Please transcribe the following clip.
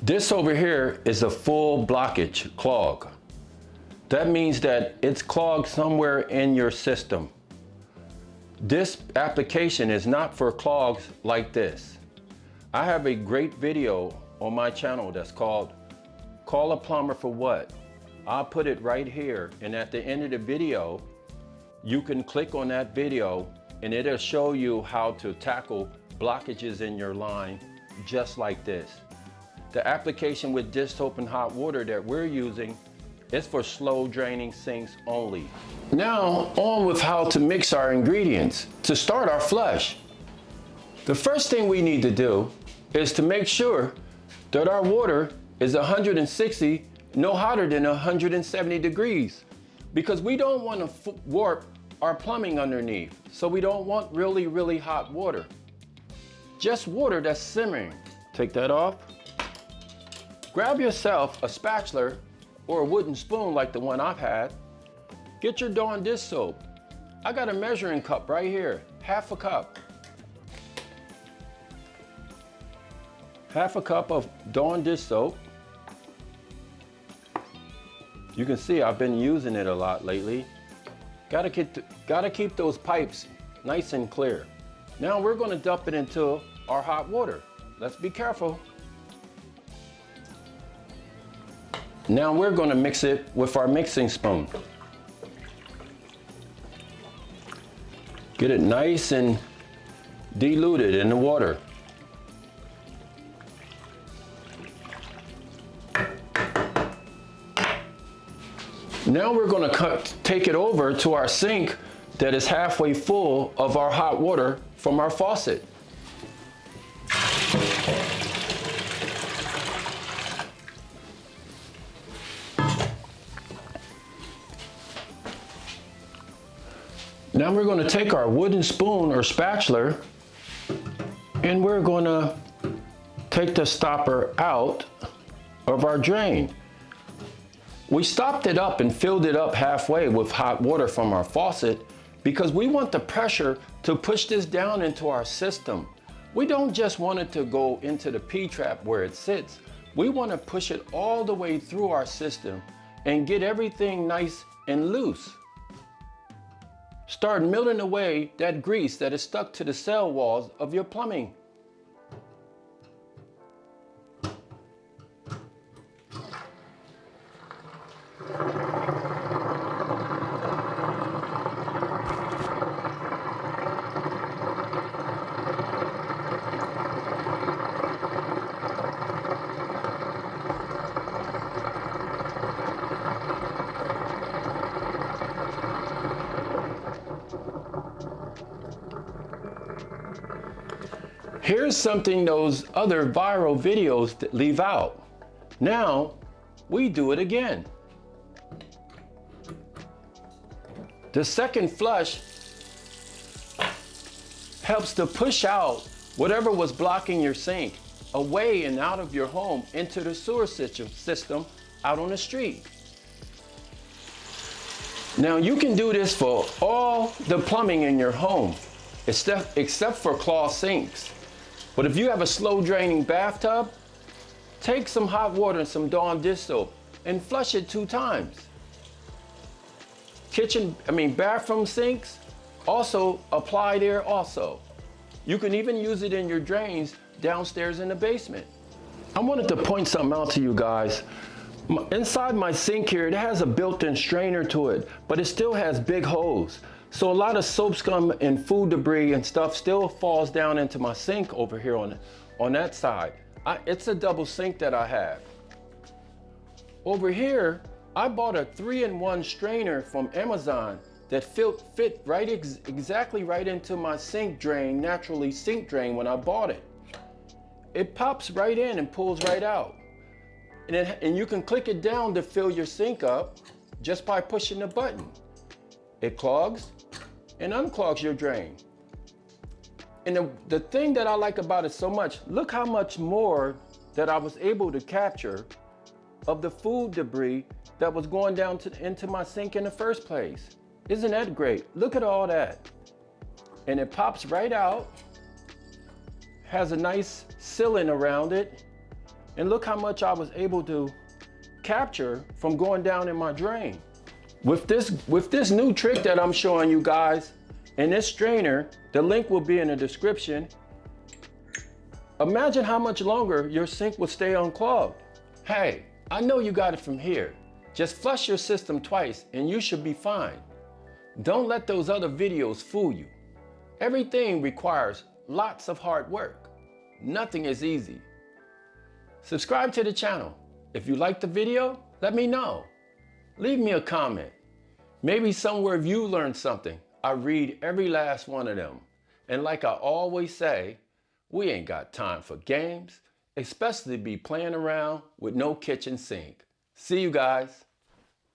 This over here is a full blockage clog. That means that it's clogged somewhere in your system. This application is not for clogs like this. I have a great video on my channel that's called Call a Plumber for What? I'll put it right here, and at the end of the video, you can click on that video and it'll show you how to tackle blockages in your line just like this. The application with dish soap and hot water that we're using is for slow draining sinks only. Now on with how to mix our ingredients to start our flush. The first thing we need to do is to make sure that our water is 160, no hotter than 170 degrees, because we don't want to warp our plumbing underneath. So we don't want really, really hot water. Just water that's simmering. Take that off. Grab yourself a spatula or a wooden spoon like the one I've had. Get your Dawn dish soap. I got a measuring cup right here, half a cup. Half a cup of Dawn dish soap. You can see I've been using it a lot lately. Gotta keep those pipes nice and clear. Now we're gonna dump it into our hot water. Let's be careful. Now we're gonna mix it with our mixing spoon. Get it nice and diluted in the water. Now we're going to take it over to our sink that is halfway full of our hot water from our faucet. Now we're going to take our wooden spoon or spatula and we're going to take the stopper out of our drain. We stopped it up and filled it up halfway with hot water from our faucet because we want the pressure to push this down into our system. We don't just want it to go into the P-trap where it sits. We want to push it all the way through our system and get everything nice and loose. Start milling away that grease that is stuck to the cell walls of your plumbing. Here's something those other viral videos that leave out. Now, we do it again. The second flush helps to push out whatever was blocking your sink away and out of your home into the sewer system out on the street. Now, you can do this for all the plumbing in your home, except for clogged sinks. But if you have a slow draining bathtub, take some hot water and some Dawn dish soap and flush it 2 times. Bathroom sinks, also apply there also. You can even use it in your drains downstairs in the basement. I wanted to point something out to you guys. Inside my sink here, it has a built-in strainer to it, but it still has big holes. So a lot of soap scum and food debris and stuff still falls down into my sink over here on that side. It's a double sink that I have. Over here, I bought a 3-in-1 strainer from Amazon that fit right exactly right into my sink drain, naturally sink drain when I bought it. It pops right in and pulls right out. And you can click it down to fill your sink up just by pushing the button. It clogs and unclogs your drain. And the thing that I like about it so much, look how much more that I was able to capture of the food debris that was going down into my sink in the first place. Isn't that great? Look at all that. And it pops right out, has a nice sealant around it, And look how much I was able to capture from going down in my drain. With this new trick that I'm showing you guys, and this strainer, the link will be in the description. Imagine how much longer your sink will stay unclogged. Hey, I know you got it from here. Just flush your system twice and you should be fine. Don't let those other videos fool you. Everything requires lots of hard work. Nothing is easy. Subscribe to the channel. If you liked the video, let me know. Leave me a comment. Maybe somewhere you learned something. I read every last one of them. And like I always say, we ain't got time for games, especially be playing around with no kitchen sink. See you guys.